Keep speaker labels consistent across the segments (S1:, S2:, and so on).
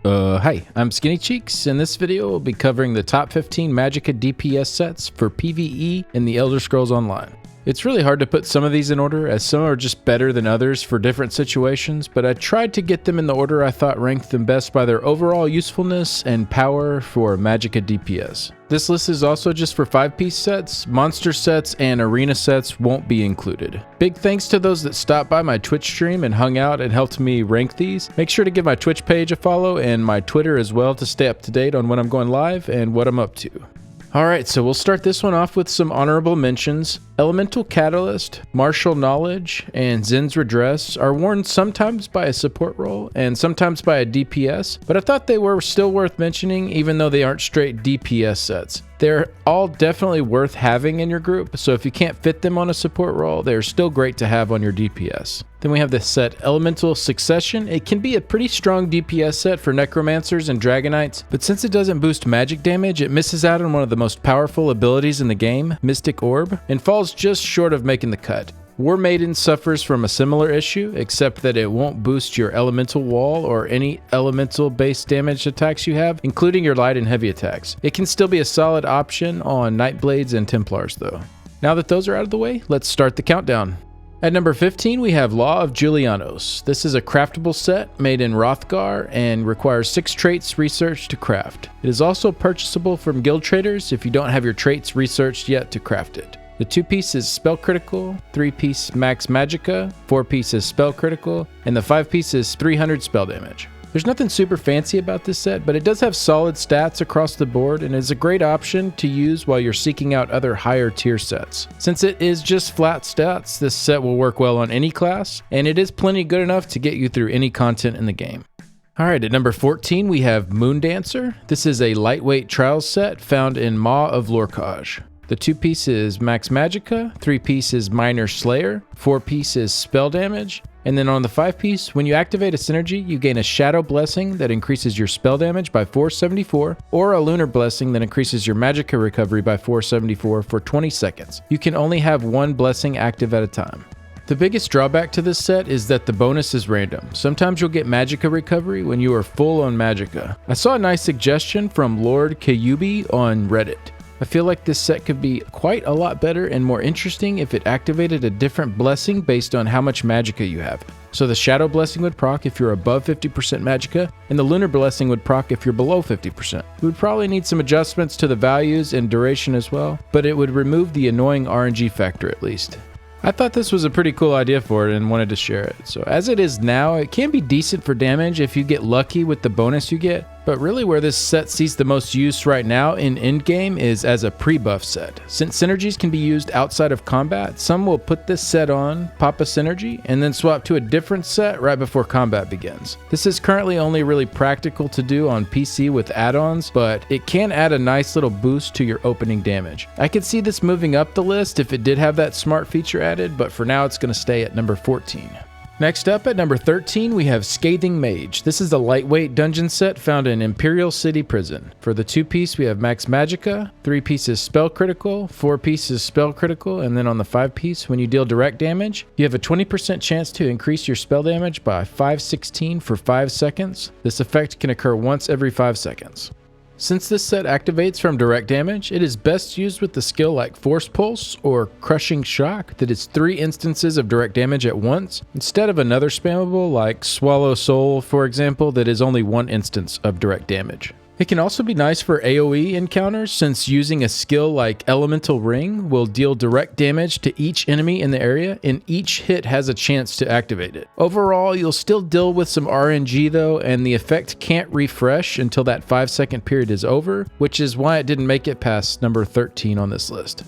S1: Hi, I'm Skinny Cheeks, and this video will be covering the top 15 Magicka DPS sets for PvE in the Elder Scrolls Online. It's really hard to put some of these in order, as some are just better than others for different situations, but I tried to get them in the order I thought ranked them best by their overall usefulness and power for Magicka DPS. This list is also just for 5-piece sets, monster sets, and arena sets won't be included. Big thanks to those that stopped by my Twitch stream and hung out and helped me rank these. Make sure to give my Twitch page a follow and my Twitter as well to stay up to date on when I'm going live and what I'm up to. Alright, so we'll start this one off with some honorable mentions. Elemental Catalyst, Martial Knowledge, and Zen's Redress are worn sometimes by a support role and sometimes by a DPS, but I thought they were still worth mentioning even though they aren't straight DPS sets. They're all definitely worth having in your group, so if you can't fit them on a support role, they're still great to have on your DPS. Then we have the set Elemental Succession. It can be a pretty strong DPS set for Necromancers and Dragonites, but since it doesn't boost magic damage, it misses out on one of the most powerful abilities in the game, Mystic Orb, and falls just short of making the cut. War Maiden suffers from a similar issue, except that it won't boost your elemental wall or any elemental based damage attacks you have, including your light and heavy attacks. It can still be a solid option on Nightblades and Templars though. Now that those are out of the way, let's start the countdown. At number 15, we have Law of Julianos. This is a craftable set made in Hrothgar and requires 6 traits researched to craft. It is also purchasable from guild traders if you don't have your traits researched yet to craft it. The 2-piece is spell critical, 3-piece max magicka, 4-piece is spell critical, and the 5-piece is 300 spell damage. There's nothing super fancy about this set, but it does have solid stats across the board and is a great option to use while you're seeking out other higher tier sets. Since it is just flat stats, this set will work well on any class, and it is plenty good enough to get you through any content in the game. Alright, at number 14 we have Moondancer. This is a lightweight trials set found in Maw of Lorcaj. The 2-piece is Max Magicka, 3-piece is Minor Slayer, 4-piece is Spell Damage, and then on the 5-piece, when you activate a synergy, you gain a Shadow Blessing that increases your spell damage by 474, or a Lunar Blessing that increases your Magicka recovery by 474 for 20 seconds. You can only have one blessing active at a time. The biggest drawback to this set is that the bonus is random. Sometimes you'll get Magicka recovery when you are full on Magicka. I saw a nice suggestion from Lord Kayubi on Reddit. I feel like this set could be quite a lot better and more interesting if it activated a different blessing based on how much Magicka you have. So the Shadow Blessing would proc if you're above 50% Magicka, and the Lunar Blessing would proc if you're below 50%. We would probably need some adjustments to the values and duration as well, but it would remove the annoying RNG factor at least. I thought this was a pretty cool idea for it and wanted to share it. So as it is now, it can be decent for damage if you get lucky with the bonus you get, but really where this set sees the most use right now in endgame is as a pre-buff set. Since synergies can be used outside of combat, some will put this set on, pop a synergy, and then swap to a different set right before combat begins. This is currently only really practical to do on PC with add-ons, but it can add a nice little boost to your opening damage. I could see this moving up the list if it did have that smart feature added, but for now it's going to stay at number 14. Next up at number 13 we have Scathing Mage. This is a lightweight dungeon set found in Imperial City Prison. For the 2-piece we have Max Magicka, 3-piece is spell critical, 4-piece is spell critical, and then on the 5-piece when you deal direct damage, you have a 20% chance to increase your spell damage by 516 for 5 seconds. This effect can occur once every 5 seconds. Since this set activates from direct damage, it is best used with the skill like Force Pulse or Crushing Shock that is 3 instances of direct damage at once, instead of another spammable like Swallow Soul, for example, that is only 1 instance of direct damage. It can also be nice for AoE encounters since using a skill like Elemental Ring will deal direct damage to each enemy in the area and each hit has a chance to activate it. Overall, you'll still deal with some RNG though, and the effect can't refresh until that 5-second period is over, which is why it didn't make it past number 13 on this list.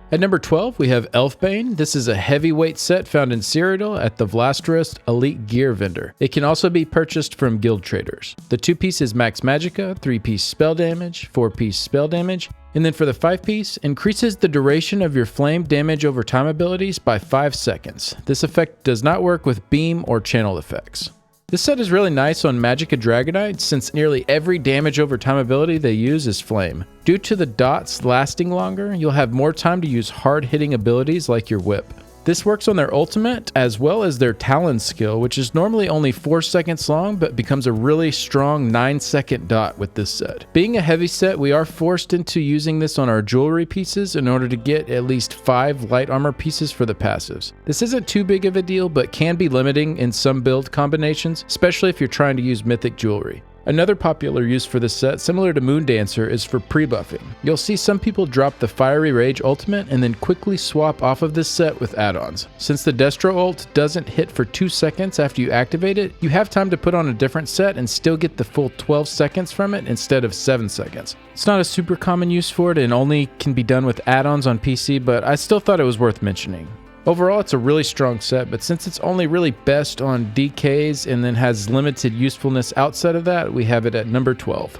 S1: At number 12, we have Elfbane. This is a heavyweight set found in Cyrodiil at the Vlasterist Elite Gear Vendor. It can also be purchased from guild traders. The 2-piece is Max Magicka, 3-piece spell damage, 4-piece spell damage, and then for the 5-piece, increases the duration of your flame damage over time abilities by 5 seconds. This effect does not work with beam or channel effects. This set is really nice on Magicka Dragonites since nearly every damage over time ability they use is flame. Due to the dots lasting longer, you'll have more time to use hard hitting abilities like your whip. This works on their ultimate as well as their Talon skill, which is normally only 4 seconds long, but becomes a really strong 9-second dot with this set. Being a heavy set, we are forced into using this on our jewelry pieces in order to get at least 5 light armor pieces for the passives. This isn't too big of a deal, but can be limiting in some build combinations, especially if you're trying to use mythic jewelry. Another popular use for this set, similar to Moondancer, is for pre-buffing. You'll see some people drop the Fiery Rage ultimate and then quickly swap off of this set with add-ons. Since the Destro ult doesn't hit for 2 seconds after you activate it, you have time to put on a different set and still get the full 12 seconds from it instead of 7 seconds. It's not a super common use for it and only can be done with add-ons on PC, but I still thought it was worth mentioning. Overall, it's a really strong set, but since it's only really best on DKs and then has limited usefulness outside of that, we have it at number 12.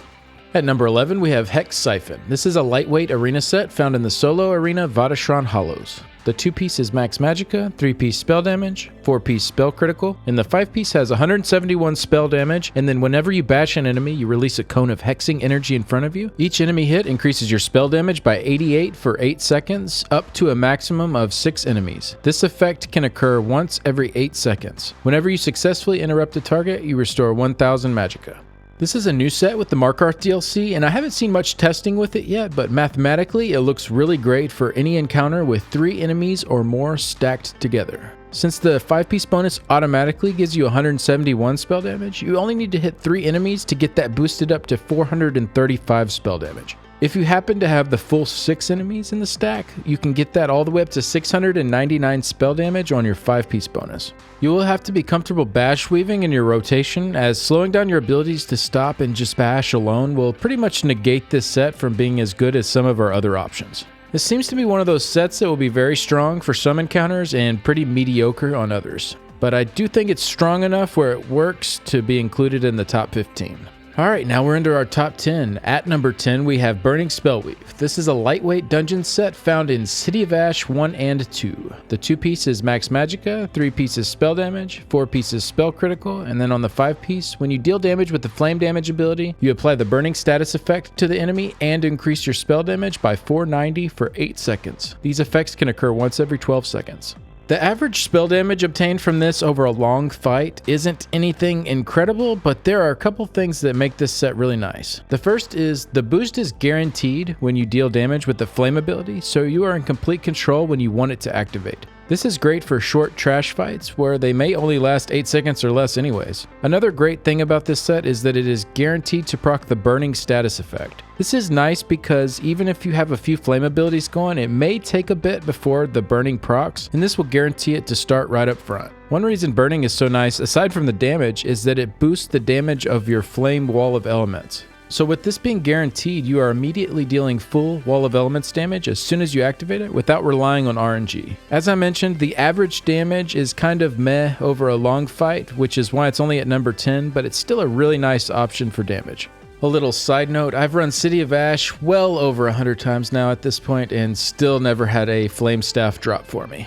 S1: At number 11, we have Hex Siphoner. This is a lightweight arena set found in the solo arena Vateshran Hollows. The 2-piece is max Magicka, 3-piece spell damage, 4-piece spell critical, and the 5-piece has 171 spell damage, and then whenever you bash an enemy, you release a cone of hexing energy in front of you. Each enemy hit increases your spell damage by 88 for 8 seconds, up to a maximum of 6 enemies. This effect can occur once every 8 seconds. Whenever you successfully interrupt a target, you restore 1000 Magicka. This is a new set with the Markarth DLC, and I haven't seen much testing with it yet, but mathematically it looks really great for any encounter with 3 enemies or more stacked together. Since the 5-piece bonus automatically gives you 171 spell damage, you only need to hit 3 enemies to get that boosted up to 435 spell damage. If you happen to have the full 6 enemies in the stack, you can get that all the way up to 699 spell damage on your 5-piece bonus. You will have to be comfortable bash weaving in your rotation, as slowing down your abilities to stop and just bash alone will pretty much negate this set from being as good as some of our other options. This seems to be one of those sets that will be very strong for some encounters and pretty mediocre on others, but I do think it's strong enough where it works to be included in the top 15. Alright, now we're into our top 10. At number 10, we have Burning Spellweave. This is a lightweight dungeon set found in City of Ash 1 and 2. The 2-piece is max Magicka, 3 pieces spell damage, 4 pieces spell critical, and then on the 5-piece, when you deal damage with the flame damage ability, you apply the burning status effect to the enemy and increase your spell damage by 490 for 8 seconds. These effects can occur once every 12 seconds. The average spell damage obtained from this over a long fight isn't anything incredible, but there are a couple things that make this set really nice. The first is the boost is guaranteed when you deal damage with the flame ability, so you are in complete control when you want it to activate. This is great for short trash fights where they may only last 8 seconds or less anyways. Another great thing about this set is that it is guaranteed to proc the burning status effect. This is nice because even if you have a few flame abilities going, it may take a bit before the burning procs, and this will guarantee it to start right up front. One reason burning is so nice, aside from the damage, is that it boosts the damage of your flame wall of elements. So with this being guaranteed, you are immediately dealing full Wall of Elements damage as soon as you activate it without relying on RNG. As I mentioned, the average damage is kind of meh over a long fight, which is why it's only at number 10, but it's still a really nice option for damage. A little side note, I've run City of Ash well over 100 times now at this point and still never had a flame staff drop for me.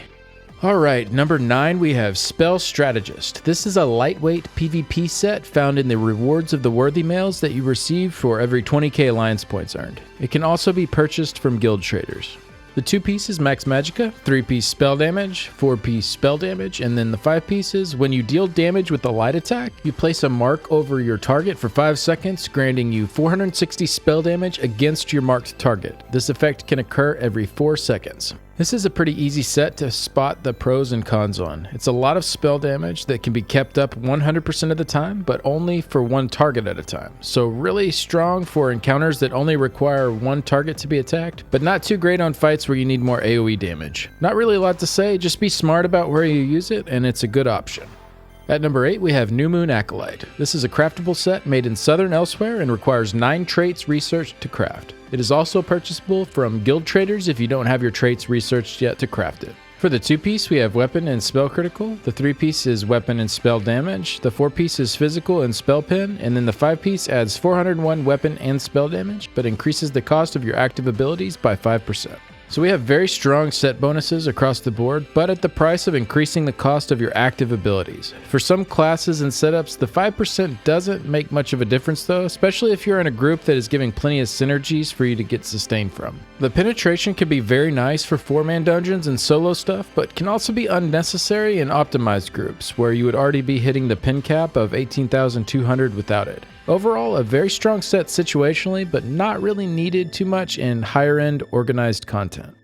S1: Alright, number 9 we have Spell Strategist. This is a lightweight PvP set found in the rewards of the worthy mails that you receive for every 20k alliance points earned. It can also be purchased from guild traders. The 2-piece is max Magicka, 3-piece spell damage, 4-piece spell damage, and then the 5 pieces, when you deal damage with a light attack, you place a mark over your target for 5 seconds, granting you 460 spell damage against your marked target. This effect can occur every 4 seconds. This is a pretty easy set to spot the pros and cons on. It's a lot of spell damage that can be kept up 100% of the time, but only for one target at a time. So really strong for encounters that only require one target to be attacked, but not too great on fights where you need more AoE damage. Not really a lot to say, just be smart about where you use it, and it's a good option. At number 8, we have New Moon Acolyte. This is a craftable set made in Southern Elsewhere and requires 9 traits researched to craft. It is also purchasable from guild traders if you don't have your traits researched yet to craft it. For the 2-piece, we have Weapon and Spell Critical. The 3-piece is Weapon and Spell Damage. The 4-piece is Physical and Spell Pen. And then the 5-piece adds 401 Weapon and Spell Damage, but increases the cost of your active abilities by 5%. So we have very strong set bonuses across the board, but at the price of increasing the cost of your active abilities. For some classes and setups, the 5% doesn't make much of a difference though, especially if you're in a group that is giving plenty of synergies for you to get sustained from. The penetration can be very nice for 4-man dungeons and solo stuff, but can also be unnecessary in optimized groups, where you would already be hitting the pin cap of 18,200 without it. Overall, a very strong set situationally, but not really needed too much in higher-end organized content.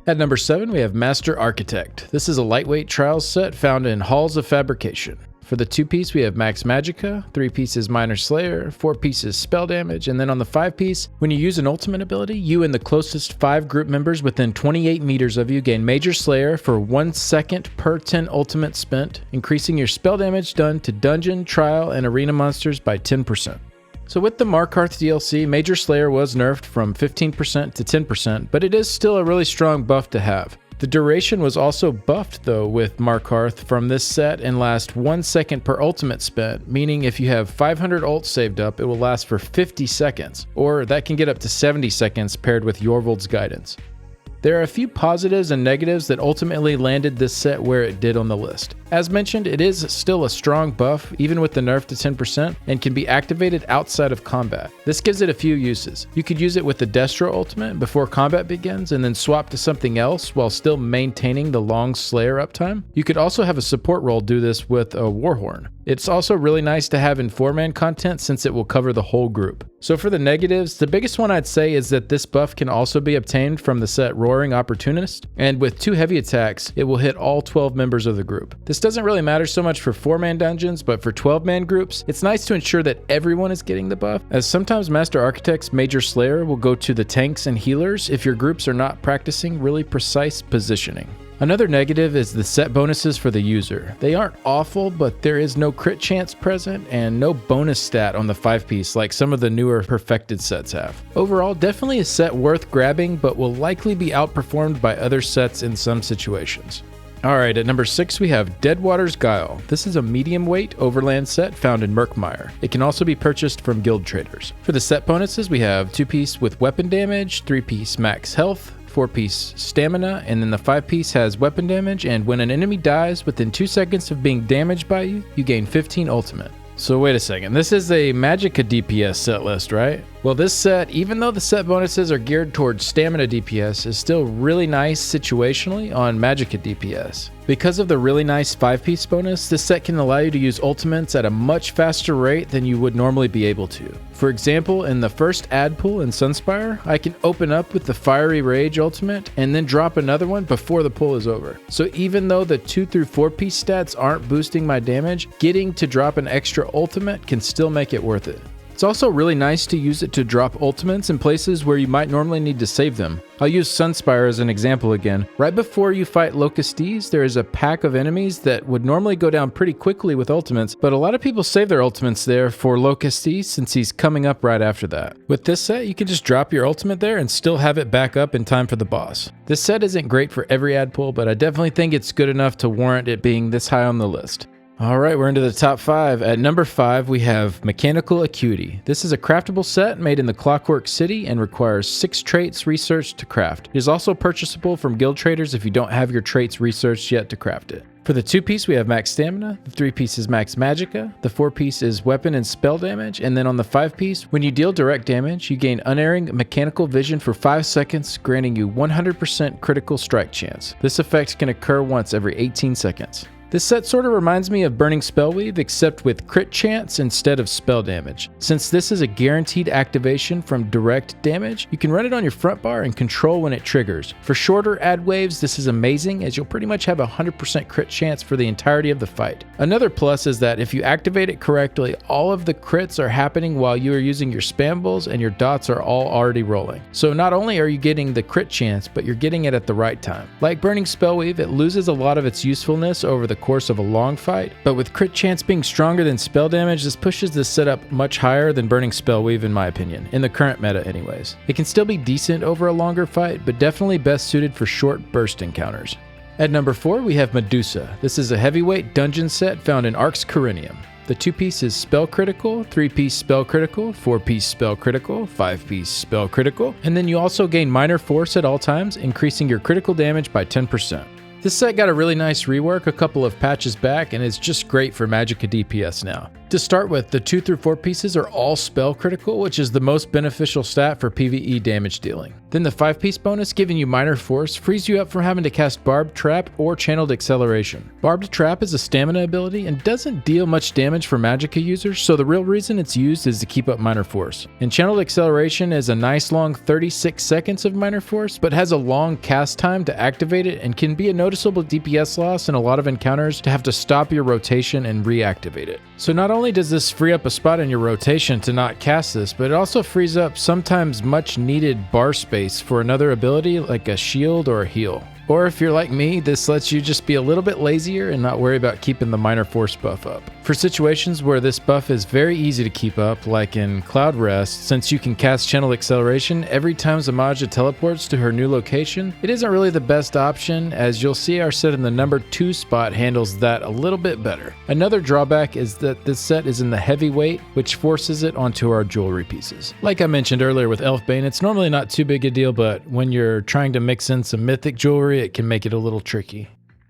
S1: At number 7, we have Master Architect. This is a lightweight trials set found in Halls of Fabrication. For the 2-piece, we have Max Magicka, 3 pieces Minor Slayer, 4 pieces Spell Damage, and then on the 5-piece, when you use an ultimate ability, you and the closest 5 group members within 28 meters of you gain Major Slayer for 1 second per 10 ultimate spent, increasing your spell damage done to dungeon, trial, and arena monsters by 10%. So with the Markarth DLC, Major Slayer was nerfed from 15% to 10%, but it is still a really strong buff to have. The duration was also buffed though with Markarth from this set and lasts 1 second per ultimate spent, meaning if you have 500 ults saved up, it will last for 50 seconds, or that can get up to 70 seconds paired with Yorvold's Guidance. There are a few positives and negatives that ultimately landed this set where it did on the list. As mentioned, it is still a strong buff, even with the nerf to 10%, and can be activated outside of combat. This gives it a few uses. You could use it with the Destro ultimate before combat begins, and then swap to something else while still maintaining the long Slayer uptime. You could also have a support role do this with a Warhorn. It's also really nice to have in 4-man content since it will cover the whole group. So for the negatives, the biggest one I'd say is that this buff can also be obtained from the set Roaring Opportunist, and with 2 heavy attacks, it will hit all 12 members of the group. This doesn't really matter so much for 4-man dungeons, but for 12-man groups, it's nice to ensure that everyone is getting the buff, as sometimes Master Architect's Major Slayer will go to the tanks and healers if your groups are not practicing really precise positioning. Another negative is the set bonuses for the user. They aren't awful, but there is no crit chance present and no bonus stat on the 5-piece like some of the newer perfected sets have. Overall, definitely a set worth grabbing, but will likely be outperformed by other sets in some situations. Alright, at number 6 we have Deadwater's Guile. This is a medium weight overland set found in Murkmire. It can also be purchased from guild traders. For the set bonuses, we have 2-piece with weapon damage, 3-piece max health, 4-piece stamina, and then the 5-piece has weapon damage, and when an enemy dies within 2 seconds of being damaged by you, you gain 15 ultimate. So wait a second, this is a Magicka DPS set list, right? Well, this set, even though the set bonuses are geared towards stamina DPS, is still really nice situationally on Magicka DPS. Because of the really nice 5-piece bonus, this set can allow you to use ultimates at a much faster rate than you would normally be able to. For example, in the first ad pool in Sunspire, I can open up with the Fiery Rage ultimate and then drop another one before the pull is over. So even though the 2 through 4-piece stats aren't boosting my damage, getting to drop an extra ultimate can still make it worth it. It's also really nice to use it to drop ultimates in places where you might normally need to save them. I'll use Sunspire as an example again. Right before you fight Locustes, there is a pack of enemies that would normally go down pretty quickly with ultimates, but a lot of people save their ultimates there for Locustes since he's coming up right after that. With this set, you can just drop your ultimate there and still have it back up in time for the boss. This set isn't great for every ad pool, but I definitely think it's good enough to warrant it being this high on the list. Alright, we're into the top 5. At number 5, we have Mechanical Acuity. This is a craftable set made in the Clockwork City and requires 6 traits researched to craft. It is also purchasable from guild traders if you don't have your traits researched yet to craft it. For the 2-piece, we have max stamina, the 3-piece is max magicka, the 4-piece is weapon and spell damage, and then on the 5-piece, when you deal direct damage, you gain unerring mechanical vision for 5 seconds, granting you 100% critical strike chance. This effect can occur once every 18 seconds. This set sort of reminds me of Burning Spellweave, except with crit chance instead of spell damage. Since this is a guaranteed activation from direct damage, you can run it on your front bar and control when it triggers. For shorter ad waves, this is amazing, as you'll pretty much have a 100% crit chance for the entirety of the fight. Another plus is that if you activate it correctly, all of the crits are happening while you are using your spambles and your dots are all already rolling. So not only are you getting the crit chance, but you're getting it at the right time. Like Burning Spellweave, it loses a lot of its usefulness over the course of a long fight, but with crit chance being stronger than spell damage, this pushes this setup much higher than Burning Spellweave in my opinion, in the current meta anyways. It can still be decent over a longer fight, but definitely best suited for short burst encounters. At number 4, we have Medusa. This is a heavyweight dungeon set found in Arx Corinium. The 2-piece is spell critical, 3-piece spell critical, 4-piece spell critical, 5-piece spell critical, and then you also gain minor force at all times, increasing your critical damage by 10%. This set got a really nice rework a couple of patches back, and it's just great for Magicka DPS now. To start with, the 2 through 4 pieces are all spell critical, which is the most beneficial stat for PvE damage dealing. Then the 5-piece bonus, giving you minor force, frees you up from having to cast Barbed Trap or Channeled Acceleration. Barbed Trap is a stamina ability and doesn't deal much damage for Magicka users, so the real reason it's used is to keep up minor force. And Channeled Acceleration is a nice long 36 seconds of minor force, but has a long cast time to activate it and can be a noticeable DPS loss in a lot of encounters to have to stop your rotation and reactivate it. So not only does this free up a spot in your rotation to not cast this, but it also frees up sometimes much needed bar space for another ability like a shield or a heal. Or if you're like me, this lets you just be a little bit lazier and not worry about keeping the minor force buff up. For situations where this buff is very easy to keep up, like in Cloud Rest, since you can cast Channel Acceleration every time Zamaja teleports to her new location, it isn't really the best option, as you'll see our set in the number 2 spot handles that a little bit better. Another drawback is that this set is in the heavyweight, which forces it onto our jewelry pieces. Like I mentioned earlier with Elfbane, it's normally not too big a deal, but when you're trying to mix in some mythic jewelry, it can make it a little tricky.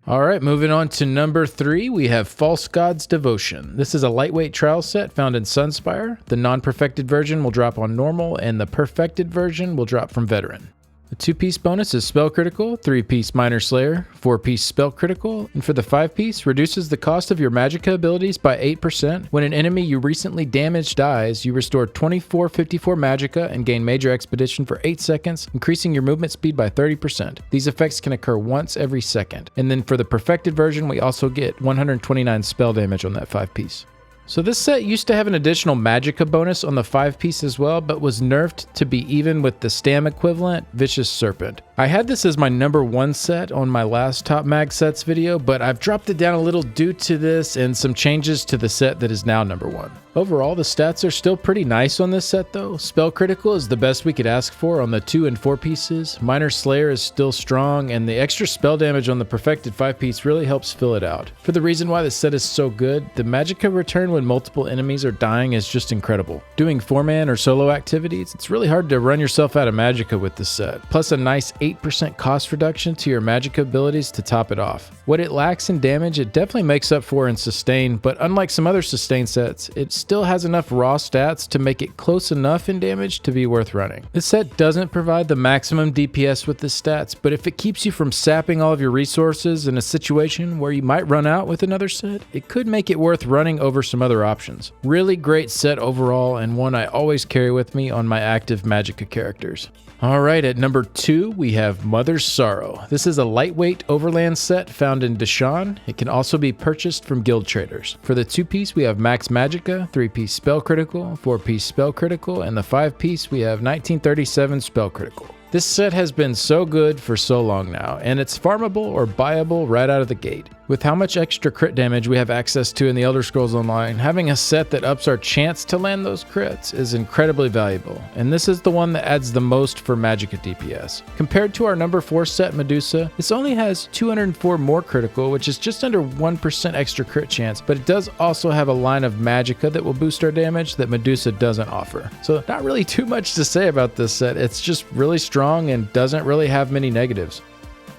S1: Alright, moving on to number 3, we have False God's Devotion. This is a lightweight trial set found in Sunspire. The non-perfected version will drop on normal, and the perfected version will drop from veteran. The 2-piece bonus is spell critical, 3-piece minor slayer, 4-piece spell critical, and for the 5-piece, reduces the cost of your Magicka abilities by 8%. When an enemy you recently damaged dies, you restore 2454 Magicka and gain major expedition for 8 seconds, increasing your movement speed by 30%. These effects can occur once every second. And then for the perfected version, we also get 129 spell damage on that 5-piece. So this set used to have an additional Magicka bonus on the 5-piece as well, but was nerfed to be even with the Stam equivalent, Vicious Serpent. I had this as my number 1 set on my last Top Mag Sets video, but I've dropped it down a little due to this and some changes to the set that is now number 1. Overall, the stats are still pretty nice on this set though. Spell critical is the best we could ask for on the 2 and 4 pieces. Minor Slayer is still strong, and the extra spell damage on the perfected 5-piece really helps fill it out. For the reason why this set is so good, the Magicka return when multiple enemies are dying is just incredible. Doing 4-man or solo activities, it's really hard to run yourself out of Magicka with this set. Plus a nice 8% cost reduction to your Magicka abilities to top it off. What it lacks in damage, it definitely makes up for in sustain, but unlike some other sustain sets, it still has enough raw stats to make it close enough in damage to be worth running. This set doesn't provide the maximum DPS with the stats, but if it keeps you from sapping all of your resources in a situation where you might run out with another set, it could make it worth running over some other options. Really great set overall, and one I always carry with me on my active Magicka characters. Alright, at number 2, we have Mother's Sorrow. This is a lightweight overland set found in Deshaan. It can also be purchased from guild traders. For the 2-piece, we have Max Magicka, 3-piece Spell Critical, 4-piece Spell Critical, and the 5-piece, we have 1937 Spell Critical. This set has been so good for so long now, and it's farmable or buyable right out of the gate. With how much extra crit damage we have access to in the Elder Scrolls Online, having a set that ups our chance to land those crits is incredibly valuable, and this is the one that adds the most for Magicka DPS. Compared to our number 4 set Medusa, this only has 204 more critical, which is just under 1% extra crit chance, but it does also have a line of Magicka that will boost our damage that Medusa doesn't offer. So not really too much to say about this set, it's just really strong and doesn't really have many negatives.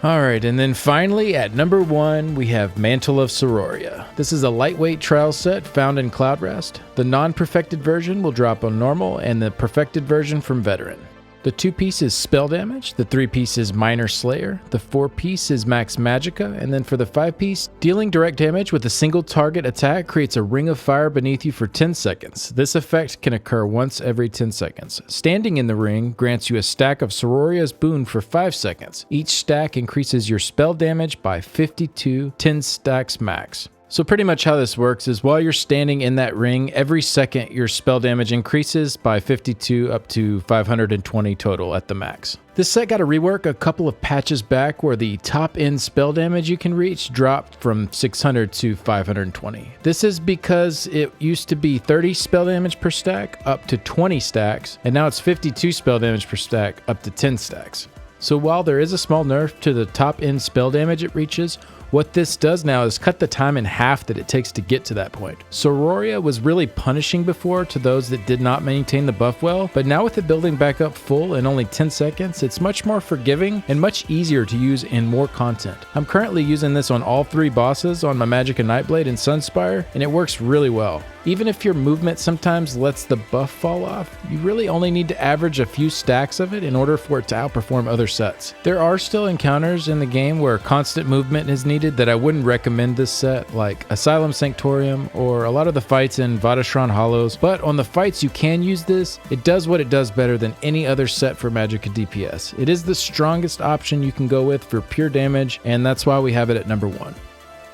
S1: Alright, and then finally at number 1, we have Mantle of Sororia. This is a lightweight trial set found in Cloud Rest. The non-perfected version will drop on normal, and the perfected version from veteran. The 2-piece is spell damage, the 3-piece is minor slayer, the 4-piece is max magicka, and then for the 5-piece, dealing direct damage with a single target attack creates a ring of fire beneath you for 10 seconds. This effect can occur once every 10 seconds. Standing in the ring grants you a stack of Sororia's boon for 5 seconds. Each stack increases your spell damage by 52 10 stacks max. So pretty much how this works is while you're standing in that ring, every second your spell damage increases by 52 up to 520 total at the max. This set got a rework a couple of patches back where the top end spell damage you can reach dropped from 600 to 520. This is because it used to be 30 spell damage per stack up to 20 stacks, and now it's 52 spell damage per stack up to 10 stacks. So while there is a small nerf to the top end spell damage it reaches, What this does now is cut the time in half that it takes to get to that point. Sororia was really punishing before to those that did not maintain the buff well, but now with it building back up full in only 10 seconds, it's much more forgiving and much easier to use in more content. I'm currently using this on all 3 bosses on my Magicka Nightblade and Sunspire, and it works really well. Even if your movement sometimes lets the buff fall off, you really only need to average a few stacks of it in order for it to outperform other sets. There are still encounters in the game where constant movement is needed that I wouldn't recommend this set, like Asylum Sanctorium or a lot of the fights in Vatashran Hollows, but on the fights you can use this, it does what it does better than any other set for Magicka DPS. It is the strongest option you can go with for pure damage, and that's why we have it at number 1.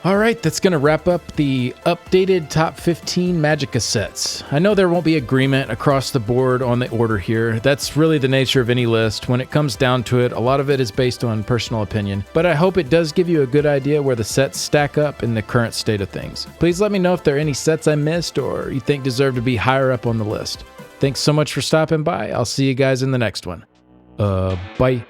S1: Alright, that's going to wrap up the updated top 15 Magicka sets. I know there won't be agreement across the board on the order here. That's really the nature of any list. When it comes down to it, a lot of it is based on personal opinion. But I hope it does give you a good idea where the sets stack up in the current state of things. Please let me know if there are any sets I missed or you think deserve to be higher up on the list. Thanks so much for stopping by. I'll see you guys in the next one. Bye.